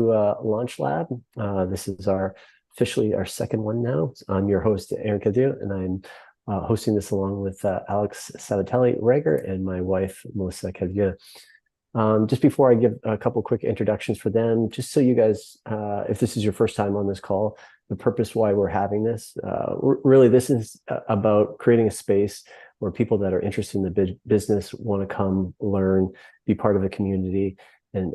Launch Lab. This is officially our second one now. I'm your host, Aaron Kadu, and I'm hosting this along with Alix Sabatelli Rager and my wife, Melissa Kadu. Just before I give a couple quick introductions for them, just so you guys, if this is your first time on this call, the purpose why we're having this, really this is about creating a space where people that are interested in the business want to come learn, be part of a community, and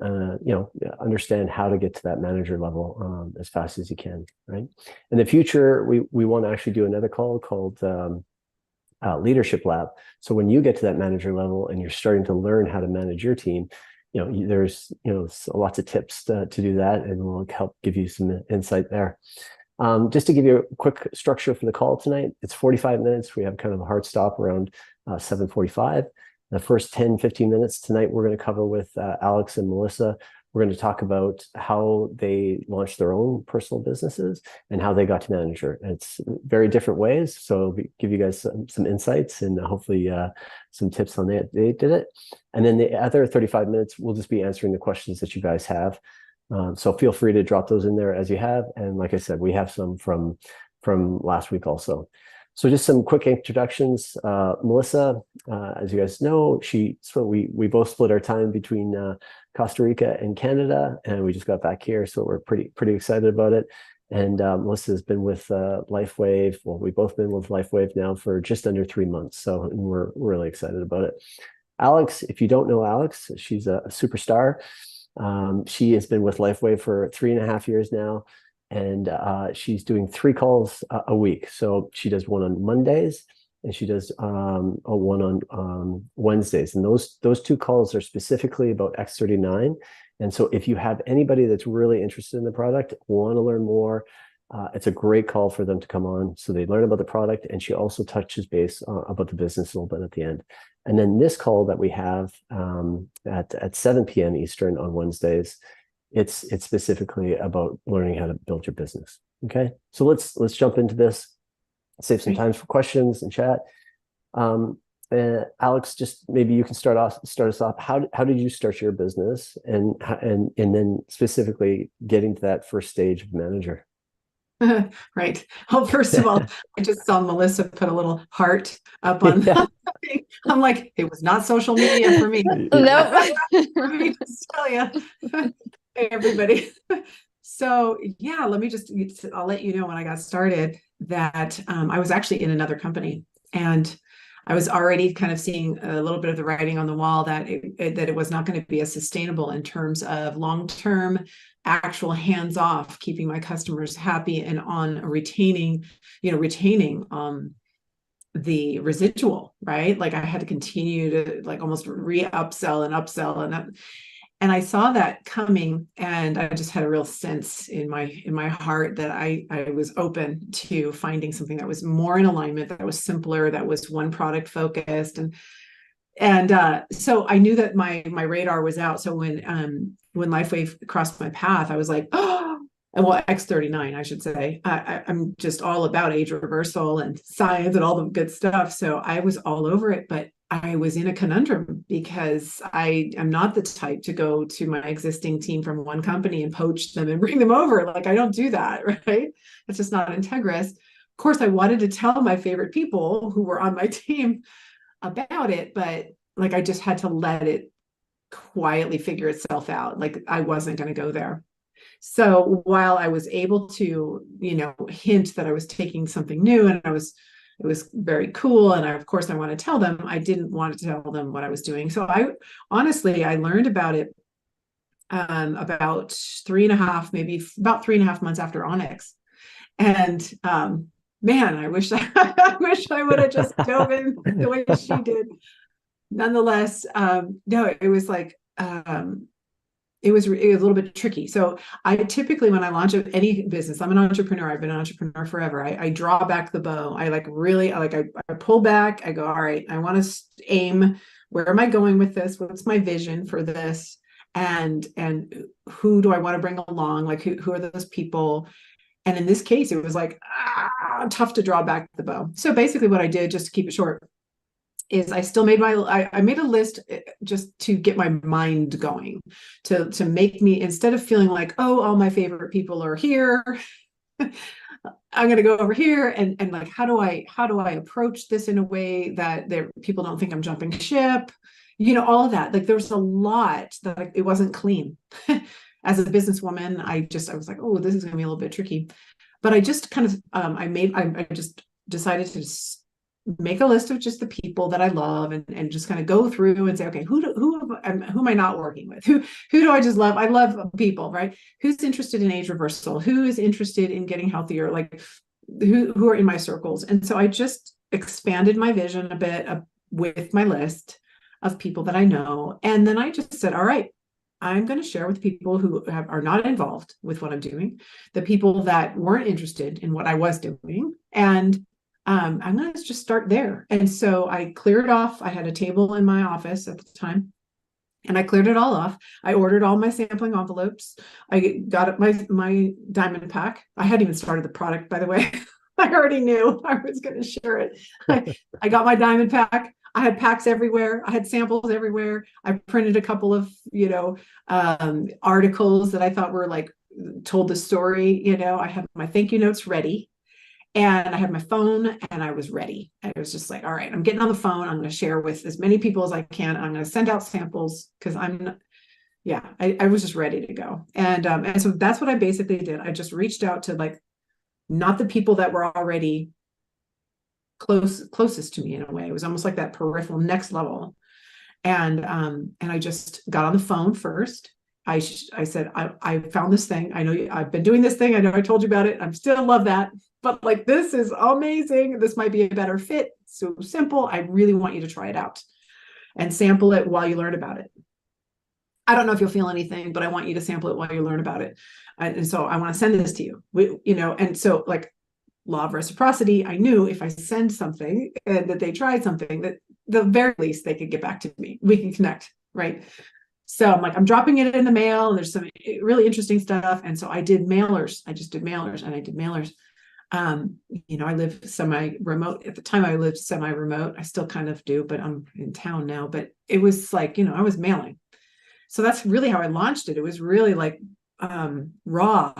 understand how to get to that manager level as fast as you can, right? In the future, we want to actually do another call called Leadership Lab. So when you get to that manager level and you're starting to learn how to manage your team, there's lots of tips to do that, and we'll help give you some insight there. Just to give you a quick structure for the call tonight, it's 45 minutes. We have kind of a hard stop around 7:45. The first 10, 15 minutes tonight, we're going to cover with Alix and Melissa. We're going to talk about how they launched their own personal businesses and how they got to manager. It's very different ways. So give you guys some insights and hopefully some tips on that. They did it. And then the other 35 minutes, we'll just be answering the questions that you guys have. So feel free to drop those in there as you have. And like I said, we have some from last week also. So just some quick introductions. Melissa, as you guys know, we both split our time between Costa Rica and Canada, and we just got back here, so we're pretty excited about it. And Melissa has been with LifeWave. Well, we've both been with LifeWave now for just under 3 months, so we're really excited about it. Alix, if you don't know Alix, she's a superstar. She has been with LifeWave for 3.5 years now. And she's doing 3 calls a week. So she does one on Mondays, and she does one on Wednesdays. And those 2 calls are specifically about X39. And so if you have anybody that's really interested in the product, want to learn more, it's a great call for them to come on. So they learn about the product, and she also touches base about the business a little bit at the end. And then this call that we have at 7 p.m. Eastern on Wednesdays, it's specifically about learning how to build your business. Okay, so let's jump into this. Save some time for questions and chat. Alix, just maybe you can start us off. How did you start your business, and then specifically getting to that first stage of manager? Right. Well, first of all, I just saw Melissa put a little heart up on the thing. I'm like, it was not social media for me. Nope. Let me just tell you. Hey, everybody. So yeah, I'll let you know when I got started that I was actually in another company, and I was already kind of seeing a little bit of the writing on the wall that it was not going to be as sustainable in terms of long-term, actual hands-off, keeping my customers happy and on retaining the residual, right? Like I had to continue to like almost upsell and I saw that coming, and I just had a real sense in my heart that I was open to finding something that was more in alignment, that was simpler, that was one product focused, and so I knew that my radar was out. So when LifeWave crossed my path, I was like, oh, well, X39, I should say. I'm just all about age reversal and science and all the good stuff. So I was all over it, but I was in a conundrum because I am not the type to go to my existing team from one company and poach them and bring them over. Like, I don't do that, right? It's just not integrous. Of course, I wanted to tell my favorite people who were on my team about it, but like, I just had to let it quietly figure itself out. Like, I wasn't going to go there. So while I was able to, hint that I was taking something new and it was very cool, and of course I want to tell them, I didn't want to tell them what I was doing. So I learned about it about 3.5 months after Onyx. And man, I wish I would have just dove in the way she did. Nonetheless, no, it was like it was a little bit tricky. So I typically, when I launch any business, I'm an entrepreneur. I've been an entrepreneur forever. I draw back the bow. I pull back. I go, all right, I want to aim. Where am I going with this? What's my vision for this? And who do I want to bring along? Like, who are those people? And in this case, it was like, tough to draw back the bow. So basically what I did, just to keep it short, is I still made I made a list just to get my mind going, to make me, instead of feeling like, oh, all my favorite people are here, I'm going to go over here and like, how do I approach this in a way that people don't think I'm jumping ship, all of that. Like there was a lot that it wasn't clean. As a businesswoman, I was like, oh, this is going to be a little bit tricky. But I just kind of, I just decided to make a list of just the people that I love, and just kind of go through and say, okay, who am I not working with? Who do I just love? I love people, right? Who's interested in age reversal? Who is interested in getting healthier? Like who are in my circles? And so I just expanded my vision a bit with my list of people that I know. And then I just said, all right, I'm going to share with people who are not involved with what I'm doing, the people that weren't interested in what I was doing. And I'm going to just start there. And so I cleared off. I had a table in my office at the time, and I cleared it all off. I ordered all my sampling envelopes. I got my diamond pack. I hadn't even started the product, by the way. I already knew I was going to share it. I got my diamond pack. I had packs everywhere. I had samples everywhere. I printed a couple of, articles that I thought were like, told the story. I had my thank you notes ready. And I had my phone, and I was ready. I was just like, all right, I'm getting on the phone. I'm going to share with as many people as I can. I'm going to send out samples because I was just ready to go. And so that's what I basically did. I just reached out to, like, not the people that were already closest to me in a way. It was almost like that peripheral next level. And I just got on the phone first. I said, I found this thing. I know I've been doing this thing. I know I told you about it. I still love that. But like, this is amazing. This might be a better fit. So simple. I really want you to try it out and sample it while you learn about it. I don't know if you'll feel anything, but I want you to sample it while you learn about it. And so I want to send this to you. And so, like, law of reciprocity, I knew if I send something and that they tried something, that the very least they could get back to me. We can connect, right? So I'm like, I'm dropping it in the mail, and there's some really interesting stuff. And so I did mailers. I just did mailers, and I did mailers. I live semi-remote. At the time I lived semi-remote. I still kind of do, but I'm in town now. But it was like, I was mailing. So that's really how I launched it. It was really like raw,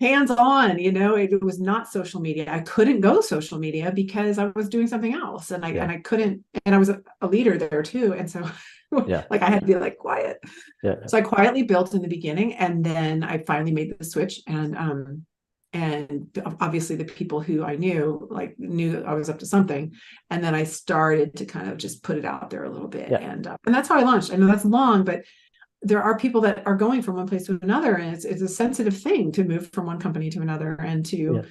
hands-on, it was not social media. I couldn't go social media because I was doing something else, and I couldn't, and I was a leader there too. And so like I had to be like quiet. Yeah. So I quietly built in the beginning, and then I finally made the switch. And obviously the people who I knew I was up to something. And then I started to kind of just put it out there a little bit. Yeah. And that's how I launched. I know that's long, but there are people that are going from one place to another, and it's a sensitive thing to move from one company to another, and to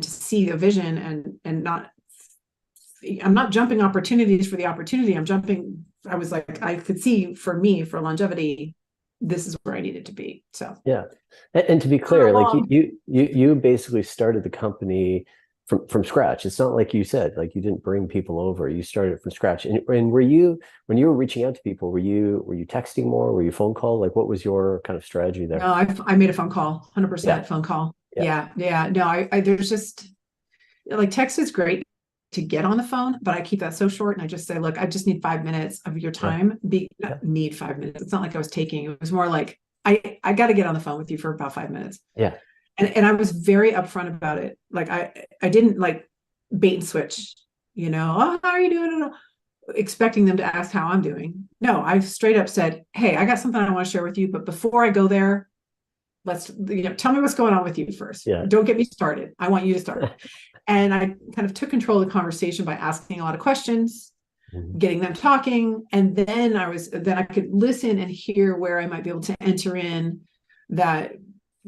see a vision, and I'm not jumping opportunities for the opportunity. I was like, I could see for me, for longevity, this is where I needed to be. So yeah. And to be clear, like you basically started the company from scratch. It's not like you said, like, you didn't bring people over. You started from scratch. And were you, when you were reaching out to people, were you texting more? Were you phone call? Like, what was your kind of strategy there? No, I made a phone call, 100% phone call. Yeah. No, I there's just, like, text is great to get on the phone, but I keep that so short, and I just say, look, I just need 5 minutes of your time. Need 5 minutes. It's not like I was taking, it was more like, I got to get on the phone with you for about 5 minutes. Yeah. And I was very upfront about it. Like, I didn't like bait and switch, oh, how are you doing? Expecting them to ask how I'm doing. No, I straight up said, hey, I got something I want to share with you, but before I go there, let's, tell me what's going on with you first. Yeah. Don't get me started. I want you to start. And I kind of took control of the conversation by asking a lot of questions, getting them talking. And then I could listen and hear where I might be able to enter in that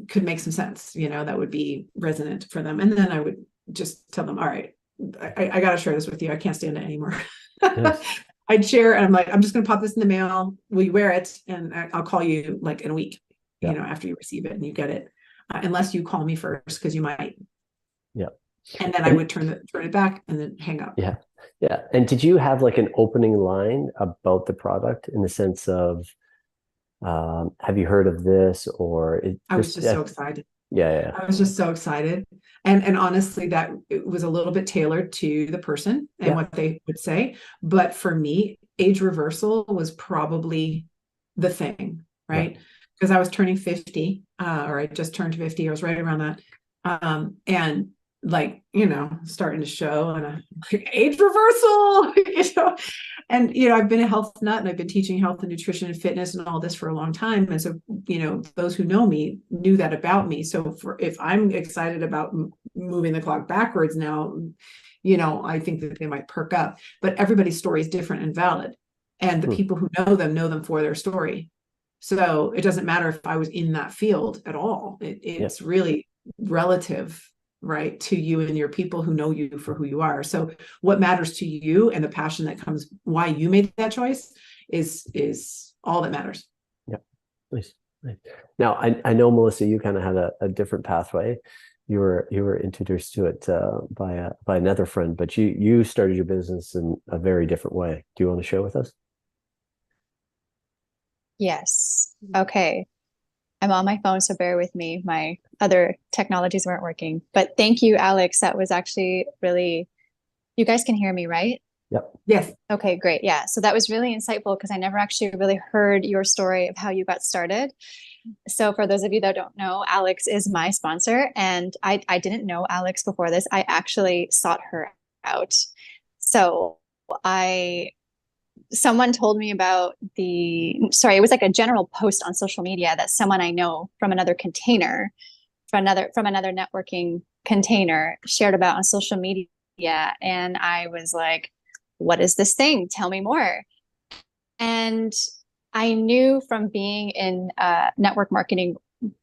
could make some sense, that would be resonant for them. And then I would just tell them, all right, I got to share this with you. I can't stand it anymore. Yes. I'd share, and I'm like, I'm just going to pop this in the mail. Will you wear it? And I'll call you like in a week, after you receive it and you get it, unless you call me first, because you might. Yeah. And then I would turn it back and then hang up. Yeah. Yeah. And did you have like an opening line about the product, in the sense of, have you heard of this? Or I was just so excited. Yeah. I was just so excited. And honestly, that it was a little bit tailored to the person and what they would say. But for me, age reversal was probably the thing, right? Because I was turning 50, or I just turned 50. I was right around that. And like, starting to show, and I'm like, age reversal, and, I've been a health nut, and I've been teaching health and nutrition and fitness and all this for a long time. And so, those who know me knew that about me. So if I'm excited about moving the clock backwards now, I think that they might perk up, but everybody's story is different and valid. And the people who know them for their story. So it doesn't matter if I was in that field at all. It's really relative, right, to you and your people who know you for who you are. So what matters to you and the passion that comes, why you made that choice is all that matters. Yeah. Nice. Now, I know, Melissa, you kind of had a different pathway. You were introduced to it by another friend, but you started your business in a very different way. Do you want to share with us? Yes. Okay. I'm on my phone, so bear with me. My other technologies weren't working. But thank you, Alix. That was actually really, you guys can hear me, right? Yep. Yes. Okay, great. Yeah. So that was really insightful because I never actually really heard your story of how you got started. So for those of you that don't know, Alix is my sponsor, and I didn't know Alix before this. I actually sought her out. So someone told me about it was like a general post on social media that someone I know from another container, from another networking container, shared about on social media. And I was like, what is this thing? Tell me more. And I knew from being in network marketing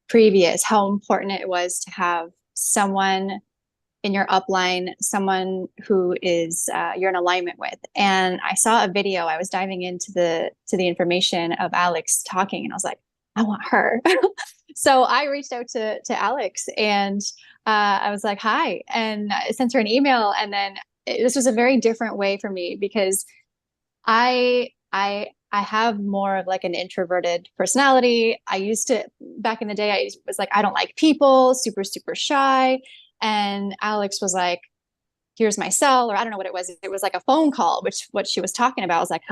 previous how important it was to have someone in your upline, someone who is you're in alignment with. And I saw a video. I was diving into the information of Alix talking, and I was like, I want her. So I reached out to Alix, and I was like, hi, and I sent her an email. And then this was a very different way for me because I have more of like an introverted personality. I used to, back in the day, I was like, I don't like people, super, super shy. And Alix was like, here's my cell, or I don't know what it was. It was like a phone call, which what she was talking about. I was like,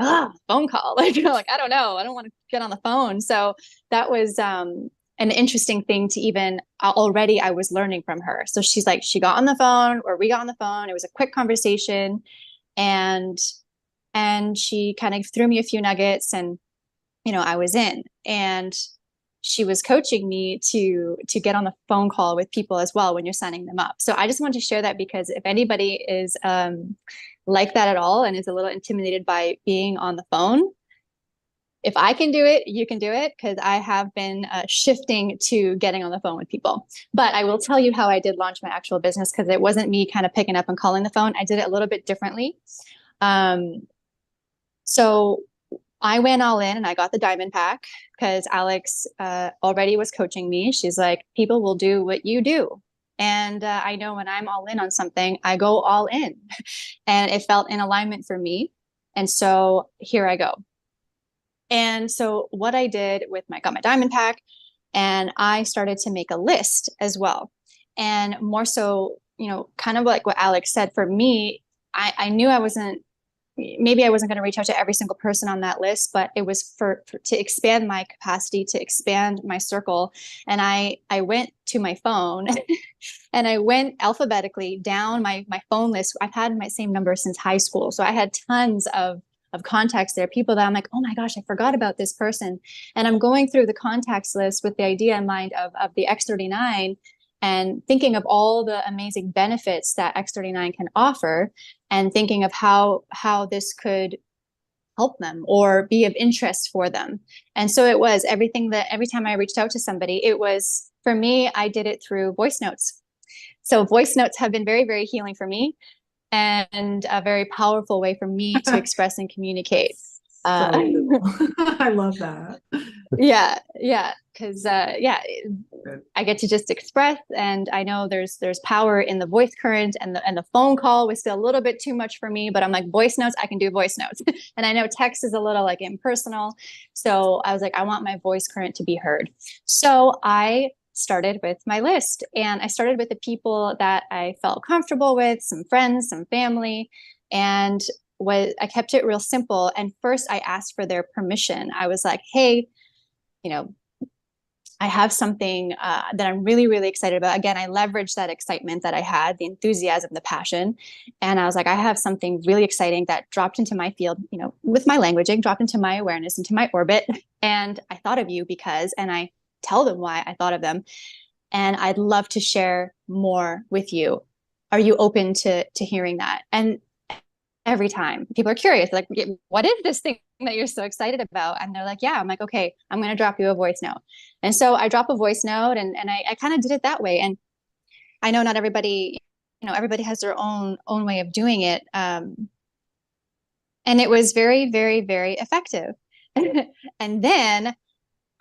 phone call. Like, I don't know. I don't want to get on the phone. So that was an interesting thing to even already I was learning from her. So she's like, she got on the phone, or we got on the phone. It was a quick conversation, and she kind of threw me a few nuggets, and, I was in, and she was coaching me to get on the phone call with people as well when you're signing them up. So I just want to share that because if anybody is like that at all and is a little intimidated by being on the phone, if I can do it, you can do it, because I have been shifting to getting on the phone with people. But I will tell you how I did launch my actual business, because it wasn't me kind of picking up and calling the phone. I did it a little bit differently. So I went all in and I got the diamond pack because Alix already was coaching me. She's like, people will do what you do. And I know when I'm all in on something, I go all in. And it felt in alignment for me. And so here I go. And so what I did got my diamond pack, and I started to make a list as well. And more so, kind of like what Alix said, for me, I knew I wasn't going to reach out to every single person on that list, but it was for to expand my capacity, to expand my circle. And I went to my phone and I went alphabetically down my phone list. I've had my same number since high school. So I had tons of contacts there, people that I'm like, oh my gosh, I forgot about this person. And I'm going through the contacts list with the idea in mind of the X39, and thinking of all the amazing benefits that X39 can offer, and thinking of how this could help them or be of interest for them. And so it was everything that every time I reached out to somebody, it was, for me, I did it through voice notes. So voice notes have been very, very healing for me, and a very powerful way for me to express and communicate. I love that. Yeah. Because I get to just express, and I know there's power in the voice current, and the phone call was still a little bit too much for me, but I'm like, voice notes, I can do voice notes. And I know text is a little like impersonal. So I was like, I want my voice current to be heard. So I started with my list. And I started with the people that I felt comfortable with, some friends, some family, and I kept it real simple. And first I asked for their permission. I was like, hey, I have something that I'm really, really excited about. Again, I leveraged that excitement that I had, the enthusiasm, the passion. And I was like, I have something really exciting that dropped into my field, with my languaging, dropped into my awareness, into my orbit. And I thought of you because, and I tell them why I thought of them. And I'd love to share more with you. Are you open to hearing that? And every time people are curious, like, what is this thing that you're so excited about? And they're like, yeah. I'm like, okay, I'm going to drop you a voice note. And so I drop a voice note, and I kind of did it that way. And I know not everybody, everybody has their own way of doing it. And it was very, very, very effective. And then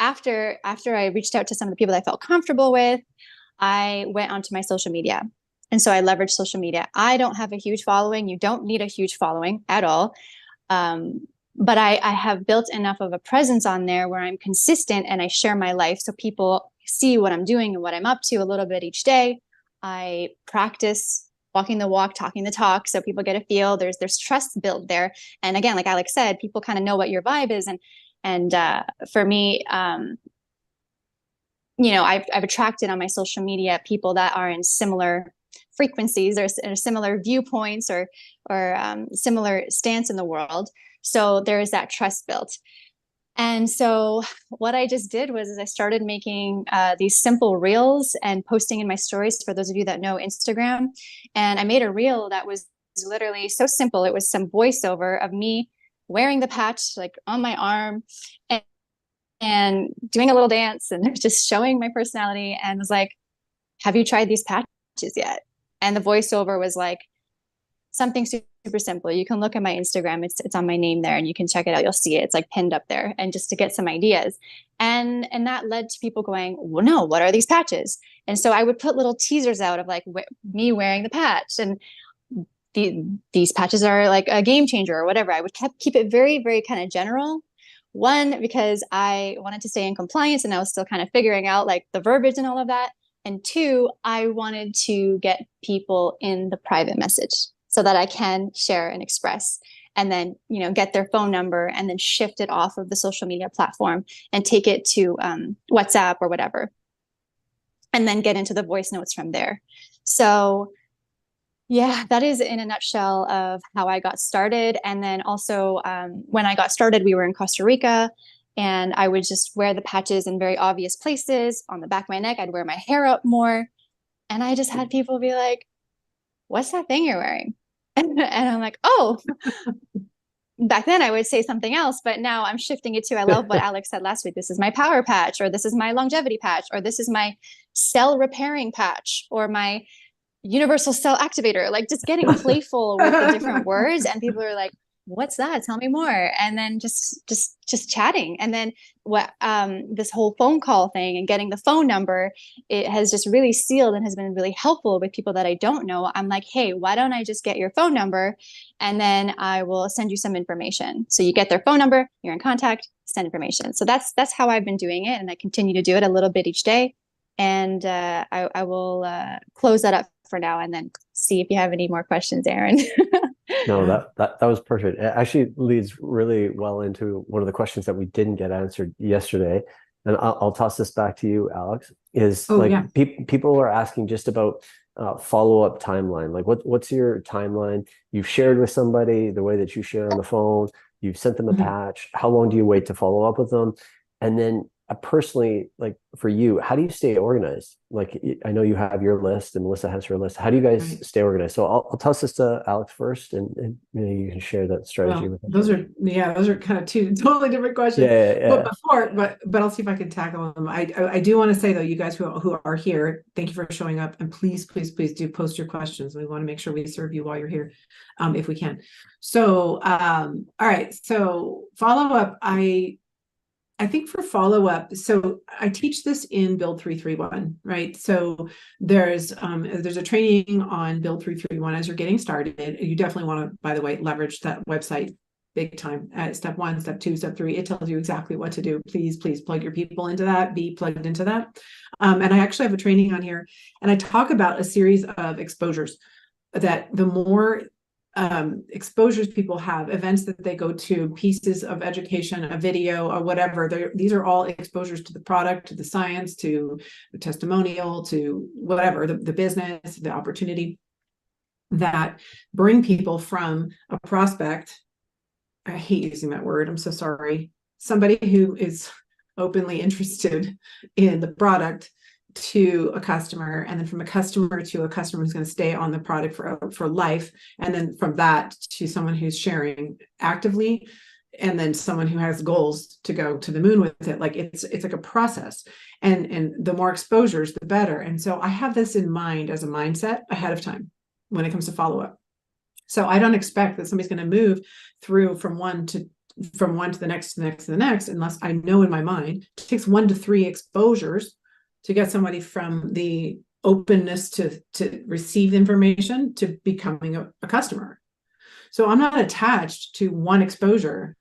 after I reached out to some of the people that I felt comfortable with, I went onto my social media. And so I leveraged social media. I don't have a huge following. You don't need a huge following at all. But I have built enough of a presence on there where I'm consistent and I share my life. So people see what I'm doing and what I'm up to a little bit each day. I practice walking the walk, talking the talk. So people get a feel. There's trust built there. And again, like Alix said, people kind of know what your vibe is. And for me, I've attracted on my social media people that are in similar frequencies or similar viewpoints or similar stance in the world. So there is that trust built. And so what I just did was I started making these simple reels and posting in my stories, for those of you that know Instagram. And I made a reel that was literally so simple. It was some voiceover of me wearing the patch like on my arm and doing a little dance and just showing my personality, and was like, have you tried these patches yet? And the voiceover was like something super simple. You can look at my Instagram. It's on my name there, and you can check it out. You'll see it. It's like pinned up there, and just to get some ideas. And that led to people going, well, no, what are these patches? And so I would put little teasers out of like me wearing the patch, and these patches are like a game changer or whatever. I would keep it very, very kind of general. One, because I wanted to stay in compliance and I was still kind of figuring out like the verbiage and all of that. And two, I wanted to get people in the private message so that I can share and express, and then, get their phone number and then shift it off of the social media platform and take it to WhatsApp or whatever, and then get into the voice notes from there. So yeah, that is in a nutshell of how I got started. And then also when I got started, we were in Costa Rica, and I would just wear the patches in very obvious places on the back of my neck. I'd wear my hair up more. And I just had people be like, what's that thing you're wearing? And I'm like, oh, back then I would say something else, but now I'm shifting it to, I love what Alix said last week. This is my power patch, or this is my longevity patch, or this is my cell repairing patch, or my universal cell activator, like just getting playful with the different words. And people are like, what's that? Tell me more. And then just chatting. And then this whole phone call thing and getting the phone number, it has just really sealed and has been really helpful with people that I don't know. I'm like, hey, why don't I just get your phone number, and then I will send you some information. So you get their phone number, you're in contact, send information. So that's how I've been doing it. And I continue to do it a little bit each day. And I will close that up for now, and then see if you have any more questions, Aaron. No, that was perfect. It actually leads really well into one of the questions that we didn't get answered yesterday. And I'll toss this back to you, Alix, is people are asking just about follow-up timeline. Like what's your timeline? You've shared with somebody the way that you share on the phone, you've sent them a patch. How long do you wait to follow up with them? And then personally, like for you, how do you stay organized? Like I know you have your list and Melissa has her list. How do you guys stay organized? So I'll toss this to Alix first, and you can share that strategy with us. Those are kind of two totally different questions. But I'll see if I can tackle them. I do want to say though, you guys who are here, thank you for showing up, and please do post your questions. We want to make sure we serve you while you're here, if we can. So all right, so follow up. I think for follow-up, so I teach this in Build 331, right? So there's a training on Build 331 as you're getting started. You definitely want to, by the way, leverage that website big time at step 1, step 2, step 3. It tells you exactly what to do. Please plug your people into that, be plugged into that. And I actually have a training on here, and I talk about a series of exposures, that the more exposures people have, events that they go to, pieces of education, a video or whatever, these are all exposures to the product, to the science, to the testimonial, to whatever, the business, the opportunity, that bring people from a prospect. I hate using that word, I'm so sorry. Somebody who is openly interested in the product to a customer, and then from a customer to a customer who's going to stay on the product for life, and then from that to someone who's sharing actively, and then someone who has goals to go to the moon with it. Like it's like a process, and the more exposures, the better. And so I have this in mind as a mindset ahead of time when it comes to follow-up. So I don't expect that somebody's going to move through from one to the next, to the next, to the next, unless I know in my mind it takes 1 to 3 exposures to get somebody from the openness to receive information to becoming a customer. So I'm not attached to one exposure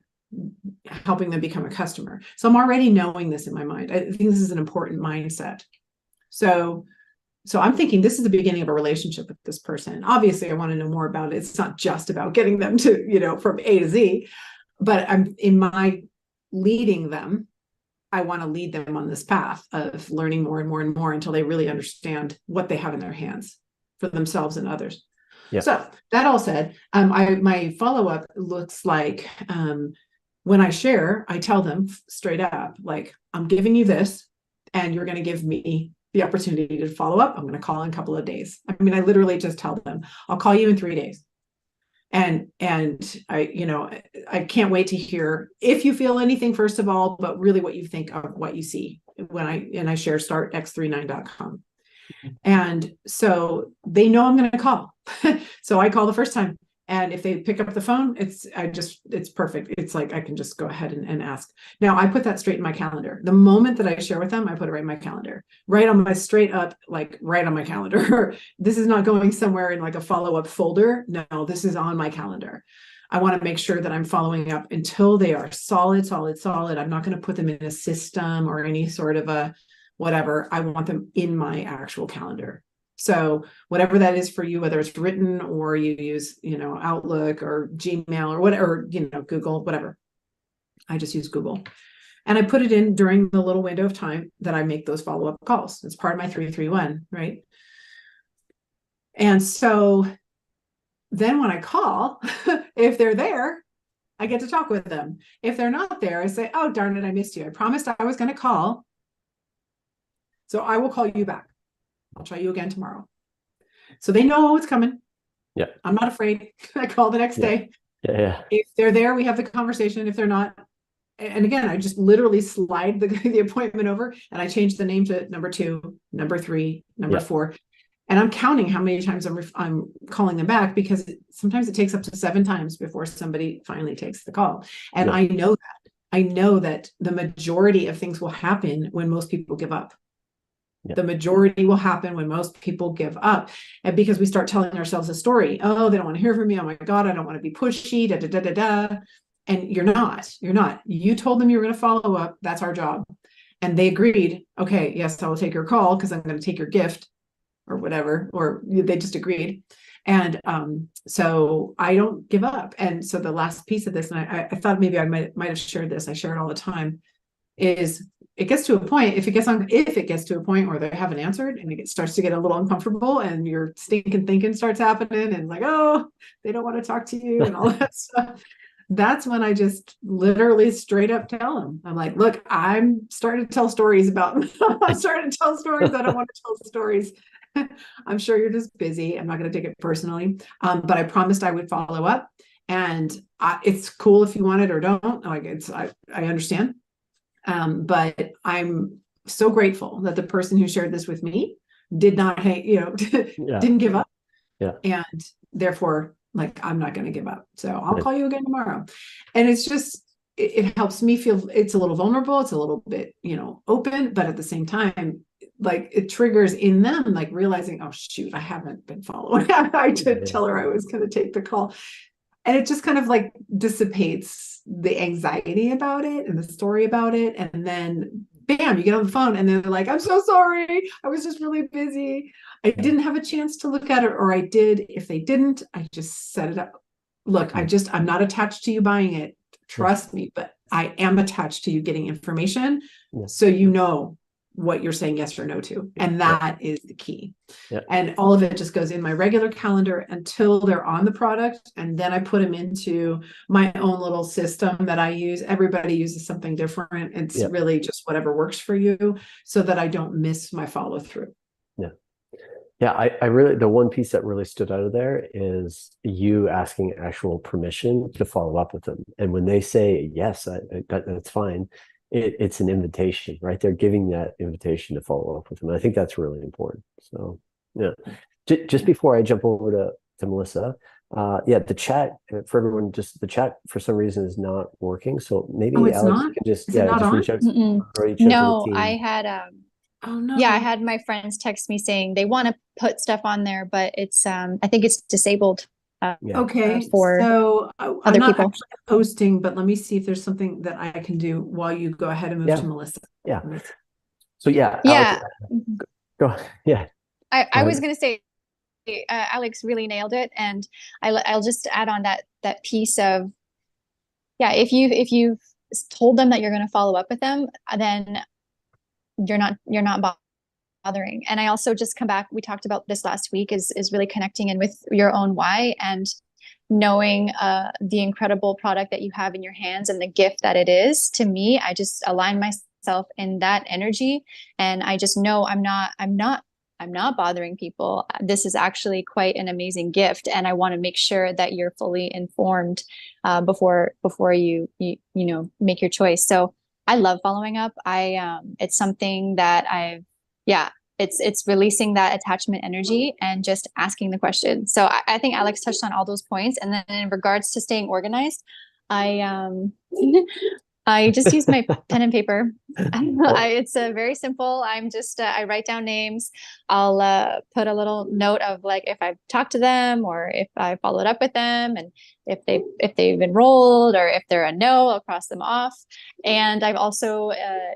helping them become a customer. So I'm already knowing this in my mind. I think this is an important mindset. So I'm thinking this is the beginning of a relationship with this person. Obviously, I want to know more about it. It's not just about getting them to, from A to Z, but I'm in my leading them. I want to lead them on this path of learning more and more and more until they really understand what they have in their hands for themselves and others. Yeah. So that all said, my follow-up looks like when I share, I tell them straight up, like, I'm giving you this and you're going to give me the opportunity to follow up. I'm going to call in a couple of days. I mean, I literally just tell them, I'll call you in 3 days. And I can't wait to hear if you feel anything, first of all, but really what you think of what you see when I share start x39.com. And so they know I'm going to call. So I call the first time. And if they pick up the phone, it's perfect. It's like, I can just go ahead and ask. Now I put that straight in my calendar. The moment that I share with them, I put it right in my calendar, right on my straight up, like right on my calendar. This is not going somewhere in like a follow-up folder. No, this is on my calendar. I want to make sure that I'm following up until they are solid. I'm not going to put them in a system or any sort of a whatever. I want them in my actual calendar. So whatever that is for you, whether it's written or you use, Outlook or Gmail or whatever, Google, whatever. I just use Google. And I put it in during the little window of time that I make those follow-up calls. It's part of my 331, right? And so then when I call, if they're there, I get to talk with them. If they're not there, I say, oh, darn it, I missed you. I promised I was going to call. So I will call you back. I'll try you again tomorrow. So they know what's coming. Yeah. I'm not afraid. I call the next day. Yeah. If they're there, we have the conversation. If they're not, and again, I just literally slide the appointment over and I change the name to number 2, number 3, number 4. And I'm counting how many times I'm calling them back, because sometimes it takes up to 7 times before somebody finally takes the call. And I know that the majority of things will happen when most people give up. The majority will happen when most people give up. And because we start telling ourselves a story, oh, they don't want to hear from me. Oh my God, I don't want to be pushy, da, da, da, da, da. And you're not. You told them you were going to follow up. That's our job. And they agreed. Okay, yes, I will take your call because I'm going to take your gift or whatever, or they just agreed. And so I don't give up. And so the last piece of this, and I thought maybe I might have shared this, I share it all the time, is it gets to a point, if it gets to a point where they haven't answered and it starts to get a little uncomfortable and your stinking thinking starts happening and like, oh, they don't want to talk to you and all that stuff. That's when I just literally straight up tell them, I'm like, look, I'm starting to tell stories about, I'm starting to tell stories. I don't want to tell stories. I'm sure you're just busy. I'm not going to take it personally. But I promised I would follow up, and it's cool if you want it or don't. Like I understand. But I'm so grateful that the person who shared this with me did not hate, didn't give up. Yeah. And therefore, like, I'm not going to give up. So I'll call you again tomorrow. And it's just, it helps me feel it's a little vulnerable. It's a little bit, open, but at the same time, like it triggers in them, like realizing, oh shoot, I haven't been following. I did tell her I was going to take the call. And it just kind of like dissipates the anxiety about it and the story about it. And then bam, you get on the phone and they're like, I'm so sorry. I was just really busy. I didn't have a chance to look at it, or I did. If they didn't, I just set it up. Look, I'm not attached to you buying it. Trust me, but I am attached to you getting information. So you know what you're saying yes or no to. And that is the key. And all of it just goes in my regular calendar until they're on the product. And then I put them into my own little system that I use. Everybody uses something different. It's really just whatever works for you, so that I don't miss my follow through. Yeah, I really, the one piece that really stood out of there is you asking actual permission to follow up with them. And when they say, yes, that's fine, it's an invitation, right? They're giving that invitation to follow up with them. And I think that's really important. So, yeah. Just before I jump over to Melissa, the chat, for everyone, just the chat for some reason is not working. So maybe Alex can just, just reach out, no, to the team. I had, oh no. Yeah, I had my friends text me saying they want to put stuff on there, but it's I think it's disabled. Okay, for so other I'm not people actually posting, but let me see if there's something that I can do while you go ahead and move to Melissa. So Alex, go. I was going to say, Alex really nailed it, and I'll just add on that piece of, if you've told them that you're going to follow up with them, then you're not bothering. And I also just come back, we talked about this last week, is really connecting in with your own why, and knowing the incredible product that you have in your hands and the gift that it is. To me, I just align myself in that energy, and I just know I'm not bothering people. This is actually quite an amazing gift, and I want to make sure that you're fully informed before you make your choice. So I love following up. It's something that it's releasing that attachment energy and just asking the question. So I think Alex touched on all those points. And then in regards to staying organized, I just use my pen and paper. It's very simple. I write down names. I'll put a little note of like if I've talked to them or if I followed up with them, and if they've enrolled or if they're a no, I'll cross them off. And I've also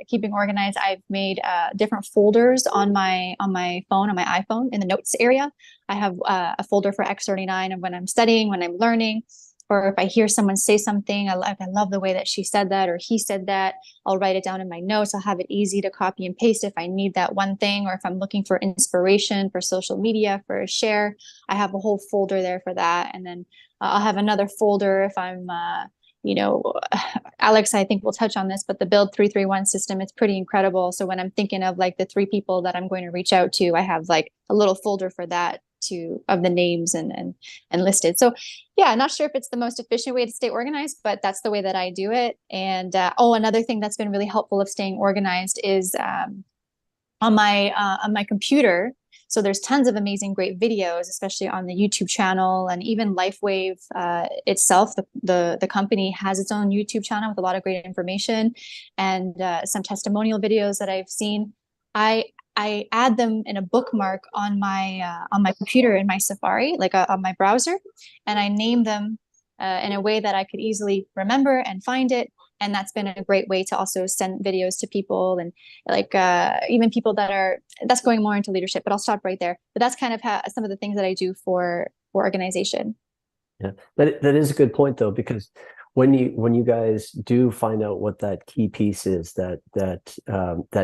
keeping organized. I've made different folders on my phone, on my iPhone, in the notes area. I have a folder for X39 of when I'm studying, when I'm learning. Or if I hear someone say something, I love the way that she said that or he said that, I'll write it down in my notes. I'll have it easy to copy and paste if I need that one thing, or if I'm looking for inspiration for social media, for a share, I have a whole folder there for that. And then I'll have another folder if I'm, Alex, I think we'll touch on this, but the Build 331 system, it's pretty incredible. So when I'm thinking of like the 3 people that I'm going to reach out to, I have like a little folder for that of the names and listed. So not sure if it's the most efficient way to stay organized, but that's the way that I do it. And another thing that's been really helpful of staying organized is on my computer. So there's tons of amazing, great videos, especially on the YouTube channel, and even LifeWave itself. The company has its own YouTube channel with a lot of great information and some testimonial videos that I've seen. I add them in a bookmark on my computer in my Safari, like on my browser, and I name them in a way that I could easily remember and find it. And that's been a great way to also send videos to people, and like even people that's going more into leadership. But I'll stop right there. But that's kind of some of the things that I do for organization. Yeah, that is a good point though, because when you guys do find out what that key piece is, that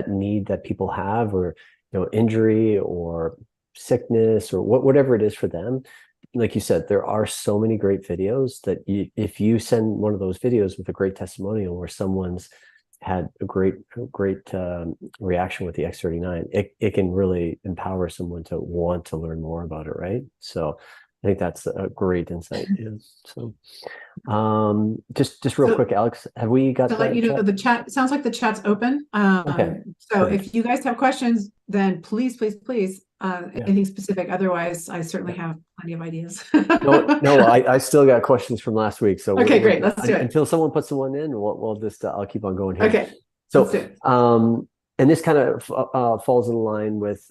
need that people have, or injury or sickness or whatever it is for them, like you said, there are so many great videos that if you send one of those videos with a great testimonial where someone's had a great reaction with the X39, it can really empower someone to want to learn more about it, right? So I think that's a great insight. So just real quick, Alex, have we got to let you know, the chat sounds like the chat's open. Okay. So if you guys have questions, then please anything specific. Otherwise, I certainly have plenty of ideas. No, I still got questions from last week. So okay, great. Let's do it until someone puts one in. We'll just I'll keep on going here. Okay. So and this kind of falls in line with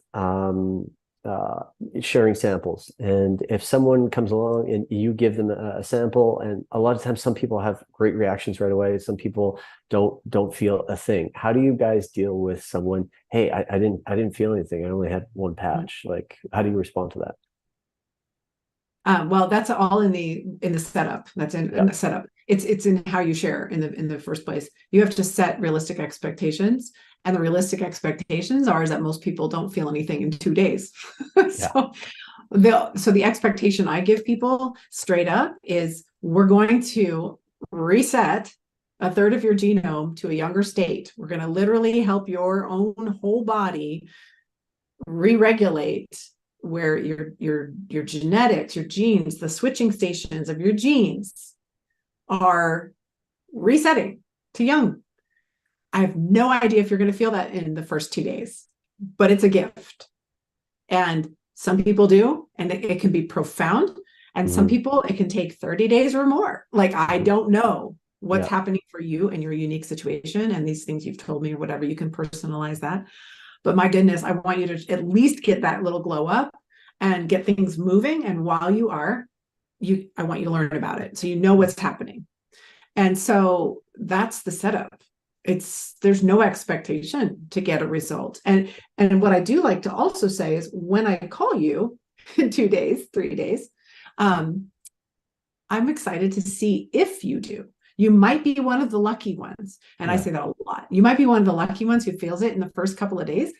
sharing samples. And if someone comes along and you give them a sample, and a lot of times some people have great reactions right away, some people don't feel a thing. How do you guys deal with someone, hey, I didn't feel anything, I only had one patch? Like, how do you respond to that? Well, that's all in the setup. That's in the setup. It's in how you share in the first place. You have to set realistic expectations, and the realistic expectations are is that most people don't feel anything in 2 days. So the expectation I give people straight up is we're going to reset a third of your genome to a younger state. We're going to literally help your own whole body re-regulate where your genetics, your genes, the switching stations of your genes are resetting to young. I have no idea if you're going to feel that in the first 2 days, but it's a gift. And some people do, and it can be profound. And some people, it can take 30 days or more. Like, I don't know what's happening for you and your unique situation and these things you've told me or whatever. You can personalize that. But my goodness, I want you to at least get that little glow up and get things moving. And while you are, I want you to learn about it so you know what's happening. And so that's the setup. There's no expectation to get a result. And what I do like to also say is when I call you in 2 days, 3 days, I'm excited to see if you do. You might be one of the lucky ones. And I say that a lot. You might be one of the lucky ones who feels it in the first couple of days.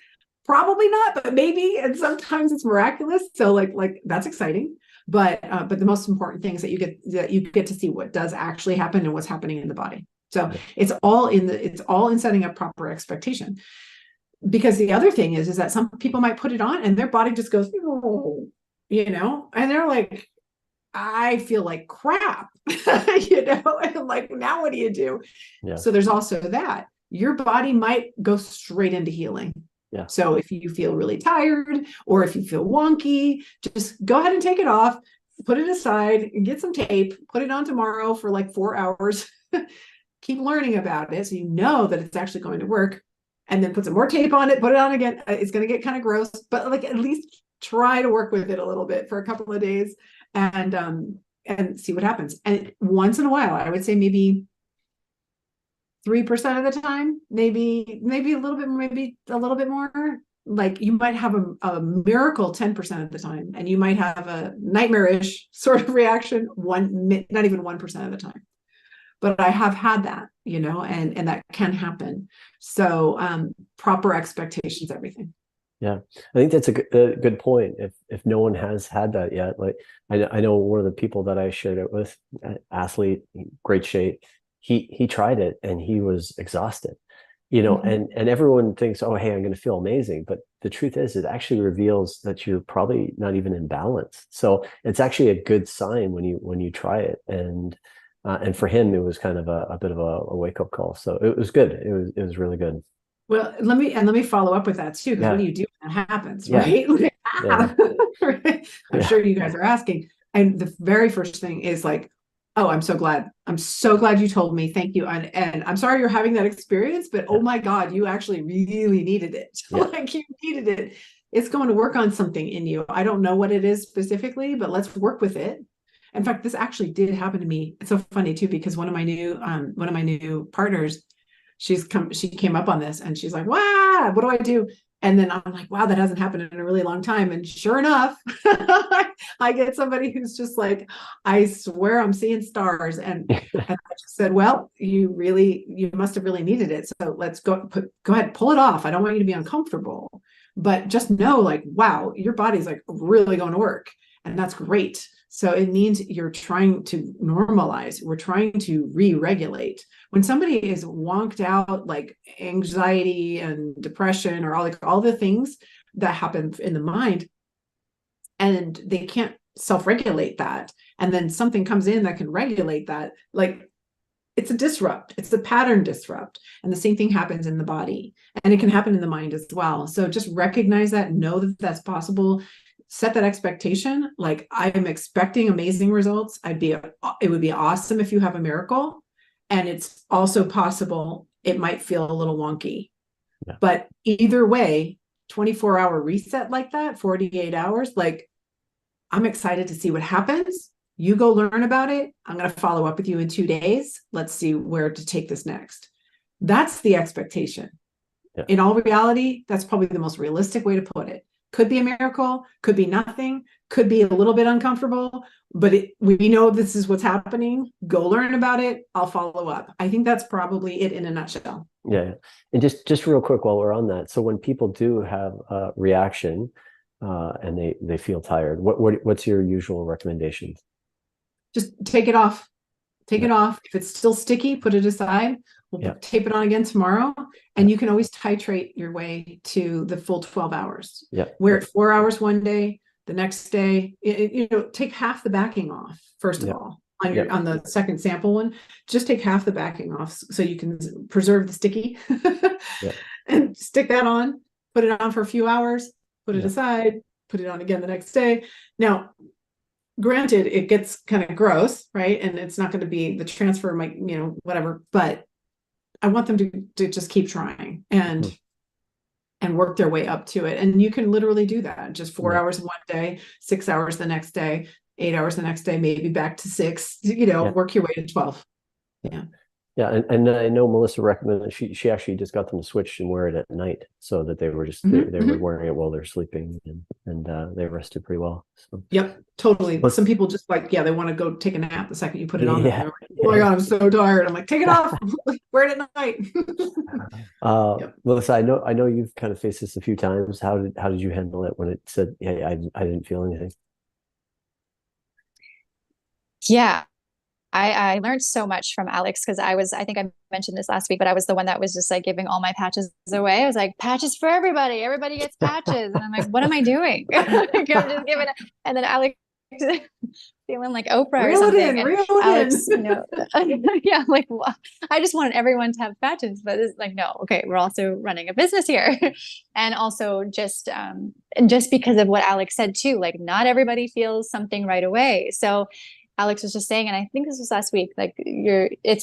Probably not, but maybe. And sometimes it's miraculous. So like that's exciting. But the most important thing is that you get to see what does actually happen and what's happening in the body. So it's all in setting up proper expectation. Because the other thing is that some people might put it on and their body just goes, oh, and they're like, I feel like crap, and like, now what do you do? So there's also that your body might go straight into healing. So if you feel really tired or if you feel wonky, just go ahead and take it off, put it aside and get some tape, put it on tomorrow for like 4 hours, keep learning about it. So you know that it's actually going to work, and then put some more tape on it, put it on again. It's going to get kind of gross, but like, at least try to work with it a little bit for a couple of days and see what happens. And once in a while, I would say maybe 3% of the time, maybe a little bit more. Like, you might have a miracle 10% of the time, and you might have a nightmarish sort of reaction not even 1% of the time. But I have had that, and that can happen. So proper expectations, everything. Yeah, I think that's a good point. If no one has had that yet, like I know one of the people that I shared it with, athlete, great shape, he tried it and he was exhausted, and everyone thinks, oh, hey, I'm going to feel amazing. But the truth is, it actually reveals that you're probably not even in balance. So it's actually a good sign when you try it. And for him, it was kind of a bit of a wake up call. So it was good. It was really good. Well, let me follow up with that too, because what do you do when that happens, right? Right? I'm sure you guys are asking. And the very first thing is like, oh, I'm so glad you told me. Thank you. And I'm sorry you're having that experience, but oh my God, you actually really needed it. Like, you needed it. It's going to work on something in you. I don't know what it is specifically, but let's work with it. In fact, this actually did happen to me. It's so funny too, because one of my new partners, she came up on this and she's like, wow, what do I do? And then I'm like, wow, that hasn't happened in a really long time. And sure enough, I get somebody who's just like, I swear I'm seeing stars. And I just said, well, you must have really needed it. So let's go ahead, pull it off. I don't want you to be uncomfortable, but just know, like, wow, your body's like really going to work. And that's great. So it means you're trying to normalize. We're trying to re-regulate. When somebody is wonked out, like anxiety and depression, or all the things that happen in the mind, and they can't self-regulate that, and then something comes in that can regulate that, like, it's a disrupt. It's a pattern disrupt. And the same thing happens in the body, and it can happen in the mind as well. So just recognize that, know that that's possible. Set that expectation. Like, I'm expecting amazing results. It would be awesome if you have a miracle. And it's also possible it might feel a little wonky. But either way, 24-hour reset like that, 48 hours, like, I'm excited to see what happens. You go learn about it. I'm going to follow up with you in 2 days. Let's see where to take this next. That's the expectation. Yeah. In all reality, that's probably the most realistic way to put it. Could be a miracle, could be nothing, could be a little bit uncomfortable, but we know this is what's happening. Go learn about it. I'll follow up. I think that's probably it in a nutshell. Yeah. And just real quick while we're on that. So when people do have a reaction and they feel tired, what's your usual recommendation? Just take it off. Take it off. If it's still sticky, put it aside. We'll tape it on again tomorrow. And you can always titrate your way to the full 12 hours. Yeah. Wear it 4 hours one day, the next day, take half the backing off, first of all, on the second sample one. Just take half the backing off so you can preserve the sticky and stick that on, put it on for a few hours, put it aside, put it on again the next day. Now, granted, it gets kind of gross, right? And it's not going to be the transfer might, whatever, but I want them to just keep trying and work their way up to it. And you can literally do that. Just 4 hours one day, 6 hours the next day, 8 hours the next day, maybe back to 6, work your way to 12. Yeah. Yeah. And I know Melissa recommended, she actually just got them to switch and wear it at night so that they were just, they were wearing it while they're sleeping and they rested pretty well. So. Yep, totally. But some people just they want to go take a nap the second you put it on. Like, oh my God, I'm so tired. I'm like, take it off, wear it at night. Melissa, I know you've kind of faced this a few times. How did you handle it when it said, I didn't feel anything? Yeah. I learned so much from Alix because I think I mentioned this last week, but I was the one that was just like giving all my patches away. I was like, patches for everybody. Everybody gets patches. And I'm like, what am I doing? I'm just giving it. And then Alix feeling like Oprah or something. Reel it Alix, in. yeah, like, well, I just wanted everyone to have patches, but it's like, no, okay, we're also running a business here. And also just because of what Alix said too, like not everybody feels something right away. So Alix was just saying, and I think this was last week, like if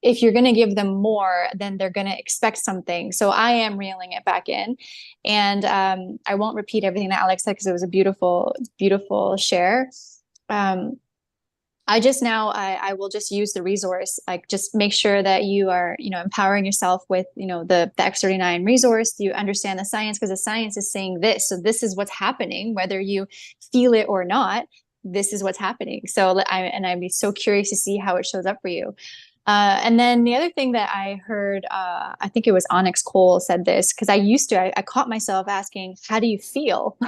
you're going to give them more, then they're going to expect something. So I am reeling it back in, and I won't repeat everything that Alix said because it was a beautiful, beautiful share. I will just use the resource, like just make sure that you are, empowering yourself with, the X39 resource. You understand the science because the science is saying this. So this is what's happening, whether you feel it or not. This is what's happening. So I'd be so curious to see how it shows up for you. And then the other thing that I heard, I think it was Onyx Cole said this, because I caught myself asking, how do you feel?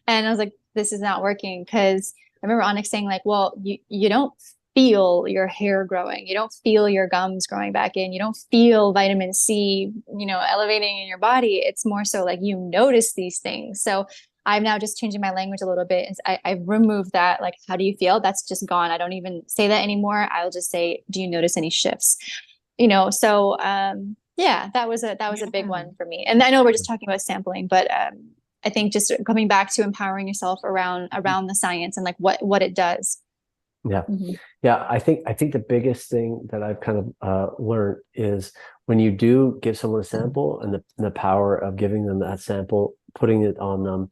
And I was like, this is not working. Because I remember Onyx saying like, well, you don't feel your hair growing. You don't feel your gums growing back in. You don't feel vitamin C, elevating in your body. It's more so like you notice these things. So I'm now just changing my language a little bit. I've removed that, like, how do you feel? That's just gone. I don't even say that anymore. I'll just say, do you notice any shifts? So that was a big one for me. And I know we're just talking about sampling, but I think just coming back to empowering yourself around the science and like what it does. Yeah. Mm-hmm. Yeah. I think the biggest thing that I've kind of learned is when you do give someone a sample and the power of giving them that sample, putting it on them,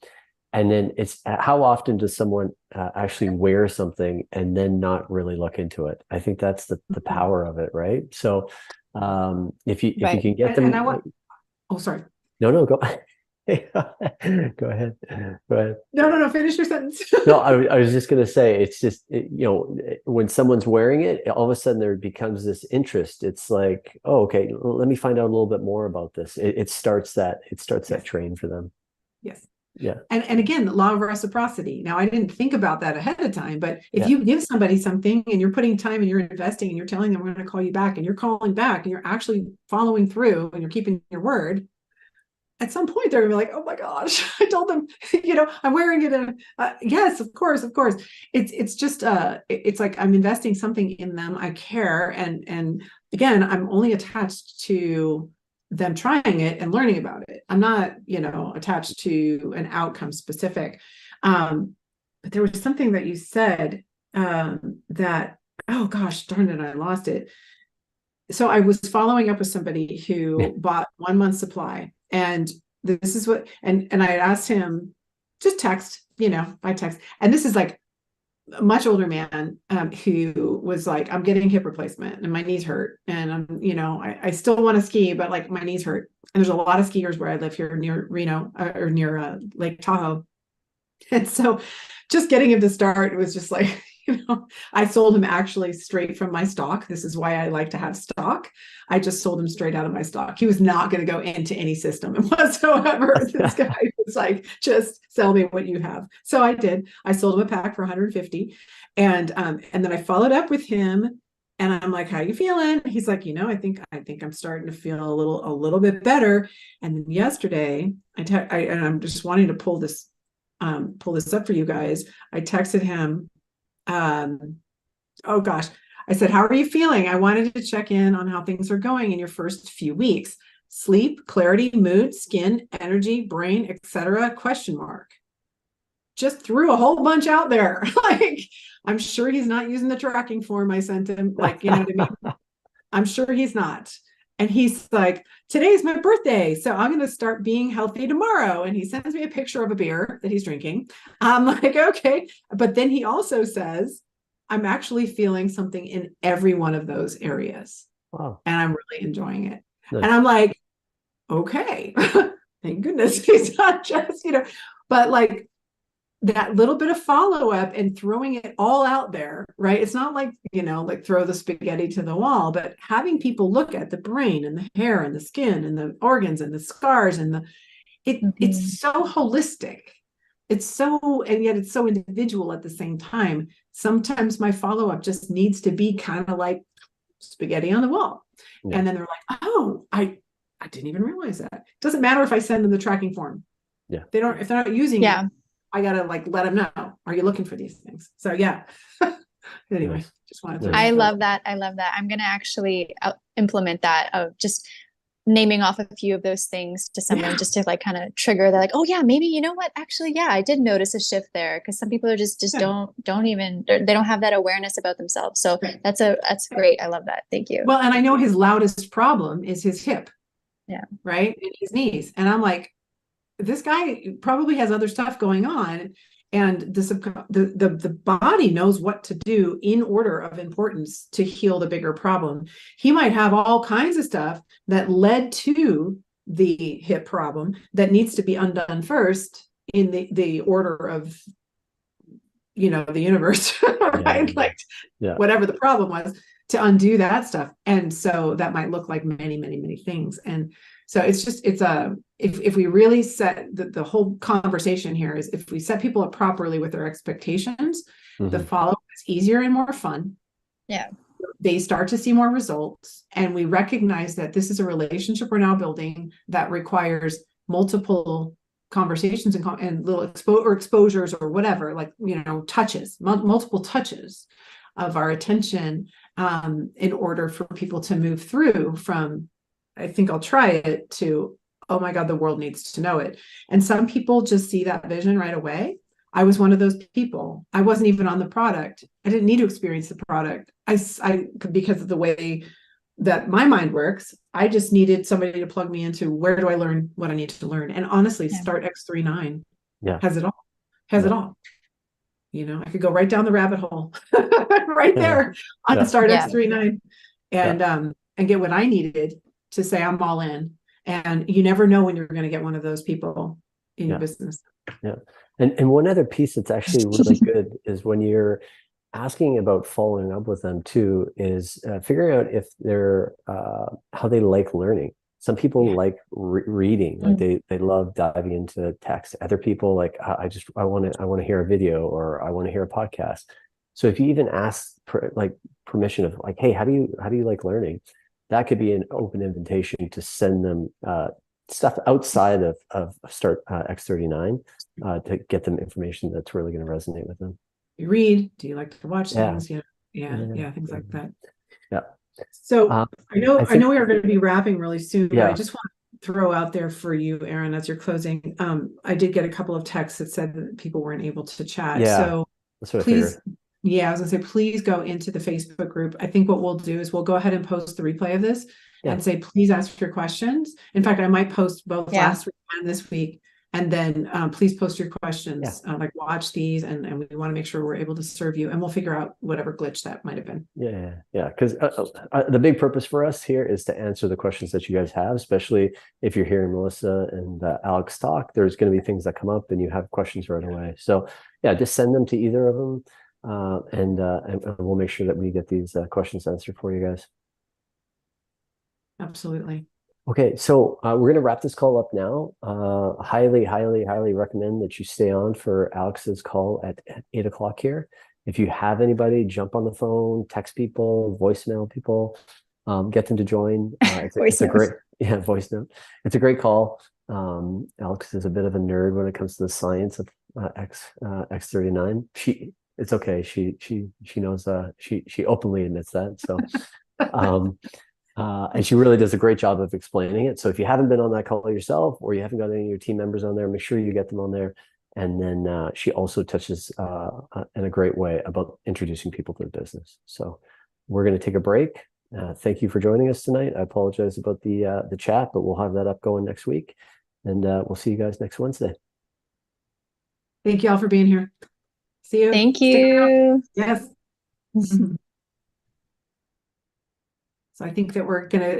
and then it's how often does someone actually wear something and then not really look into it? I think that's the power of it, right? So if you can get them, sorry. No, go. Go ahead. No, finish your sentence. No, I was just going to say, it's just, when someone's wearing it, all of a sudden there becomes this interest. It's like, oh, okay, let me find out a little bit more about this. It starts that train for them. Yes. Yeah. And again, the law of reciprocity. Now, I didn't think about that ahead of time, but if you give somebody something and you're putting time and you're investing and you're telling them, we're going to call you back, and you're calling back and you're actually following through and you're keeping your word, at some point they're gonna be like, oh my gosh, I told them, I'm wearing it. And yes, of course. It's just, it's like I'm investing something in them. I care. And again, I'm only attached to them trying it and learning about it. I'm not, attached to an outcome specific. But there was something that you said that, oh gosh, darn it, I lost it. So I was following up with somebody who bought 1 month supply, and this is what, and I asked him, just text, by text. And this is like a much older man who was like, I'm getting hip replacement and my knees hurt. And I still want to ski, but like my knees hurt. And there's a lot of skiers where I live here near Reno or near Lake Tahoe. And so just getting him to start, it was just like, I sold him actually straight from my stock. This is why I like to have stock. I just sold him straight out of my stock. He was not going to go into any system whatsoever. This guy was like, just sell me what you have. So I did. I sold him a pack for 150. And then I followed up with him and I'm like, how you feeling? He's like, I think I'm starting to feel a little bit better. And then yesterday and I'm just wanting to pull this up for you guys. I texted him, oh gosh, I said, how are you feeling? I wanted to check in on how things are going in your first few weeks. Sleep, clarity, mood, skin, energy, brain, etc. ? Just threw a whole bunch out there. Like, I'm sure he's not using the tracking form I sent him. Like, you know what I mean? I'm sure he's not. And he's like, today's my birthday, so I'm going to start being healthy tomorrow. And he sends me a picture of a beer that he's drinking. I'm like, okay. But then he also says, I'm actually feeling something in every one of those areas. Wow. And I'm really enjoying it. Nice. And I'm like, okay, thank goodness he's not just, but like that little bit of follow-up and throwing it all out there, right? It's not like, like throw the spaghetti to the wall, but having people look at the brain and the hair and the skin and the organs and the scars and it's so holistic. And yet it's so individual at the same time. Sometimes my follow-up just needs to be kind of like spaghetti on the wall. Yeah. And then they're like, oh, I didn't even realize that. It doesn't matter if I send them the tracking form. Yeah. If they're not using it, I got to like, let them know, are you looking for these things? So yeah. Anyway, nice. Just wanted to. I love that. I'm going to actually implement that of just naming off a few of those things to someone just to like kind of trigger. They're like, oh yeah, maybe, you know what? Actually, yeah, I did notice a shift there. Cause some people are just don't even, they don't have that awareness about themselves. So that's great. I love that. Thank you. Well, and I know his loudest problem is his hip. Yeah. Right. And his knees. And I'm like, this guy probably has other stuff going on. And the body knows what to do in order of importance to heal the bigger problem. He might have all kinds of stuff that led to the hip problem that needs to be undone first in the order of, the universe, right? Whatever the problem was, to undo that stuff. And so that might look like many, many, many things. And so if we really set the whole conversation here is if we set people up properly with their expectations, the follow-up is easier and more fun. Yeah. They start to see more results. And we recognize that this is a relationship we're now building that requires multiple conversations and little exposures or whatever, like, touches, multiple touches of our attention in order for people to move through from, I think I'll try it, to, oh my God, the world needs to know it. And some people just see that vision right away. I was one of those people. I wasn't even on the product. I didn't need to experience the product. I because of the way that my mind works, I just needed somebody to plug me into where do I learn what I need to learn. And honestly, Start X39 has it all. It all. I could go right down the rabbit hole right there on Start X39 and get what I needed to say I'm all in. And you never know when you're going to get one of those people in your business. Yeah. And one other piece that's actually really good is when you're asking about following up with them too, is figuring out if they're how they like learning. Some people like reading, like they love diving into text. Other people like I want to hear a video or I want to hear a podcast. So if you even ask permission of like, hey, how do you like learning? That could be an open invitation to send them stuff outside of Start X39 to get them information that's really going to resonate with them. You read? Do you like to watch things? Things like that. Yeah. So I know we are going to be wrapping really soon, but I just want to throw out there for you, Aaron, as you're closing. I did get a couple of texts that said that people weren't able to chat. Yeah, so that's what please. I figured. Yeah, I was gonna say, please go into the Facebook group. I think what we'll do is we'll go ahead and post the replay of this. Yeah. and say, please ask your questions. In fact, I might post both Yeah. last week and this week. And then please post your questions, like watch these, and we want to make sure we're able to serve you, and we'll figure out whatever glitch that might have been. Yeah. Because the big purpose for us here is to answer the questions that you guys have, especially if you're hearing Melissa and Alix talk. There's going to be things that come up and you have questions right away. So yeah, just send them to either of them, and we'll make sure that we get these questions answered for you guys. Absolutely. Okay, so we're going to wrap this call up now. Highly recommend that you stay on for Alix's call at 8 o'clock here. If you have anybody, jump on the phone, text people, voicemail people, get them to join. It's a great voice note. It's a great call. Alix is a bit of a nerd when it comes to the science of X39. It's okay. She knows. She openly admits that. So. And she really does a great job of explaining it. So if you haven't been on that call yourself, or you haven't got any of your team members on there, make sure you get them on there. And then she also touches in a great way about introducing people to the business. So we're going to take a break. Thank you for joining us tonight. I apologize about the chat, but we'll have that up going next week. And we'll see you guys next Wednesday. Thank you all for being here. See you. Thank you. Yes. So I think that we're going to